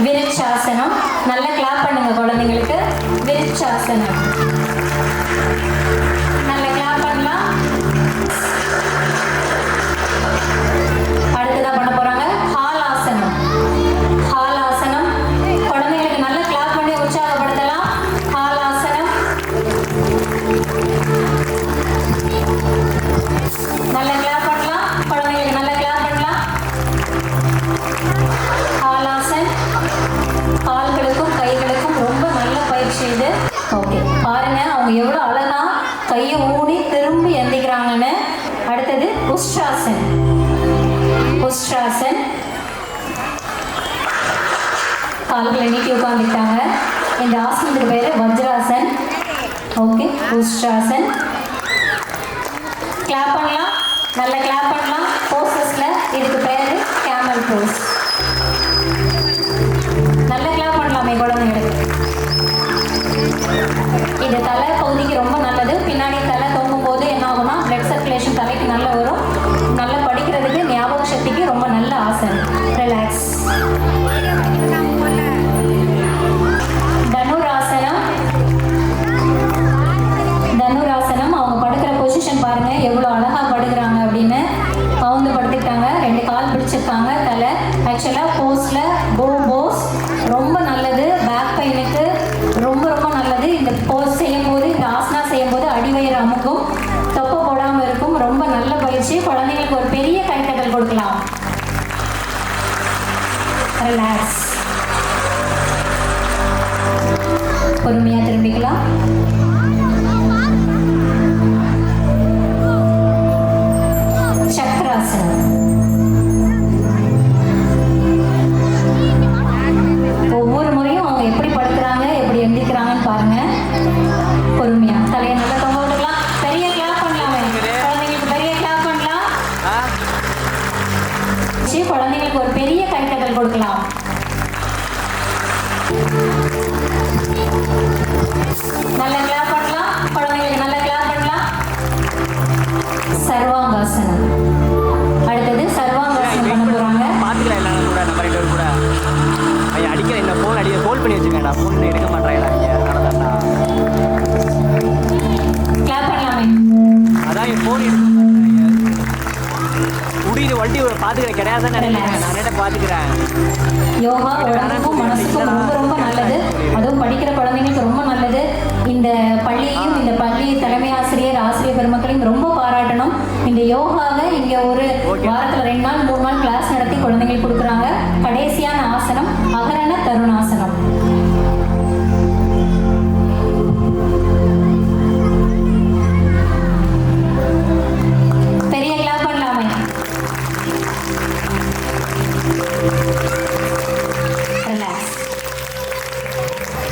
விருட்சாசனம். நல்லா கிளாப் பண்ணுங்க குழந்தைங்களுக்கு. விருட்சாசனம். நல்லா கிளாப் பண்ணலாம். அடுத்ததா பண்ண போறாங்க ஹாலாசனம். ஹாலாசனம். குழந்தைங்களுக்கு நல்லா கிளாப் பண்ணி உற்சாகப்படுத்தலாம். ஹாலாசனம். நல்லா கிளாப் பண்ணலாம். குழந்தைங்களுக்கு நல்லா கிளாப் பண்ணலாம். ஹாலாசன். கால்களுக்கும் கைகளுக்கும் ரொம்ப நல்ல பயிற்சி இது. ஓகே, பாருங்க அவங்க எவ்வளோ அழகா கையை ஊடி திரும்பி எந்திக்கிறாங்கன்னு. அடுத்தது உஷ்ட்ராசன். உஷ்ட்ராசன். கால்களை நீட்டி உட்காந்துட்டாங்க. இந்த ஆசனத்துக்கு பேரு வஜ்ராசன். ஓகே, உஷ்ட்ராசன். கிளாப் பண்ணலாம். நல்லா கிளாப் பண்ணலாம். போசஸ்ல இதுக்கு பேரு கேமல் போஸ். நல்லா கிளாப் பண்ணலாமே குழந்தைங்களுக்கு. இது தலை பகுதிக்கு ரொம்ப நல்லது. பின்னாடி தலை தொங்கும் போது என்ன ஆகும்னா பிளட் சர்க்குலேஷன் தலைக்கு நல்லா வரும். நல்லா படிக்கிறதுக்கு ஞாபக சக்திக்கு ரொம்ப நல்ல ஆசனம். ரிலாக்ஸ். தனுராசனம். தனுராசனம். அவங்க படுக்கிற பொசிஷன் பாருங்க எவ்வளோ அழகா படுக்கிறாங்க அப்படின்னு. கவுந்து படுத்துக்கிட்டாங்க. 2 கால் பிடிச்சிருக்காங்க. தலை ஆக்சுவலாக போஸ்ல போஸ் ரொம்ப நல்லது. பேக் பெயினுக்கு ரொம்ப ரொம்ப நல்லது. இந்த போஸ் செய்யும் போது, இந்த ஆசனா செய்யும் போது அடிவயிறு அமுக்கும், தொப்பை போடாமல் இருக்கும். ரொம்ப நல்ல பயிற்சி. குழந்தைங்களுக்கு ஒரு பெரிய கைத்தட்டல் கொடுக்கலாம். ரிலாக்ஸ். பொறுமையா திரும்பிக்கலாம். சக்கராசனம். ஒவ்வொரு முறையும் அவங்க எப்படி படுக்கிறாங்க, எப்படி எந்திக்கிறாங்கன்னு பாருங்க. பொறுமையா தலையை நல்லா தொங்க விட்டுக்கலாம். பெரிய கிளாப் பண்ணலாமே குழந்தைங்களுக்கு. பெரிய கிளாப் பண்ணலாம். குழந்தைங்களுக்கு ஒரு பெரிய கைத்தட்டல் கொடுக்கலாம். நல்லா கிளாப் பண்ணலாம். குழந்தைங்களுக்கு நல்லா கிளாப் பண்ணலாம். சர்வாங்காசனம். அடுத்தது சர்வாங்காசனம் பண்ண போறாங்க. பாத்துக்கலாம் எல்லாம் கூட நம்ம 2 பேரும் கூட. ஐயா அடிக்கிற என்ன ஃபோன் அடிக்க ஹோல்ட் பண்ணி வச்சிருக்கேன்டா. ஃபோன் எடுக்க மாட்டேறாங்க நீங்க. அதனாலதான்டா. கிளாப் பண்ணலாமே. அதான் என் ஃபோன் எடுக்க மாட்டேறாங்க. உடிது வண்டி பாத்துக்கிறேன் கிடையாதுன்னு நினைக்கிறேன். நானே பாத்துக்கிறேன். யோகா உடம்புக்கும் மனசுக்கும் ரொம்ப ரொம்ப நல்லது. அதுவும் படிக்கிற குழந்தைங்களுக்கு ரொம்ப நல்லது. இந்த பள்ளியையும் இந்த பள்ளி தலைமை ஆசிரியர் பெருமக்களையும் ரொம்ப பாராட்டணும். இந்த யோகாவை இங்க ஒரு வாரத்துல 2 நாள் 3 நாள் கிளாஸ் நடத்தி குழந்தைங்களுக்கு கொடுக்குறாங்க. கடைசியான ஆசனம் அகரண தருணாசனம். பெரிய கிளாப் பண்ணலாமே. ரிலாக்ஸ்.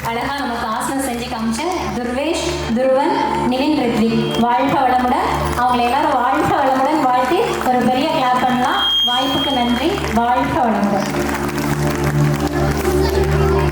அழகா நமக்கு ஆசனம் செஞ்சு காமிச்ச துர்வேஷ், துருவன், நிவின், ரித்விக் வாழ்க வளமுடன். அவங்களை எல்லாரும் வாழ்க வளமுடன் வாழ்த்தி ஒரு பெரிய கிளாப் பண்ணலாம். வாய்ப்புக்கு நன்றி. வாழ்க வளமுடன்.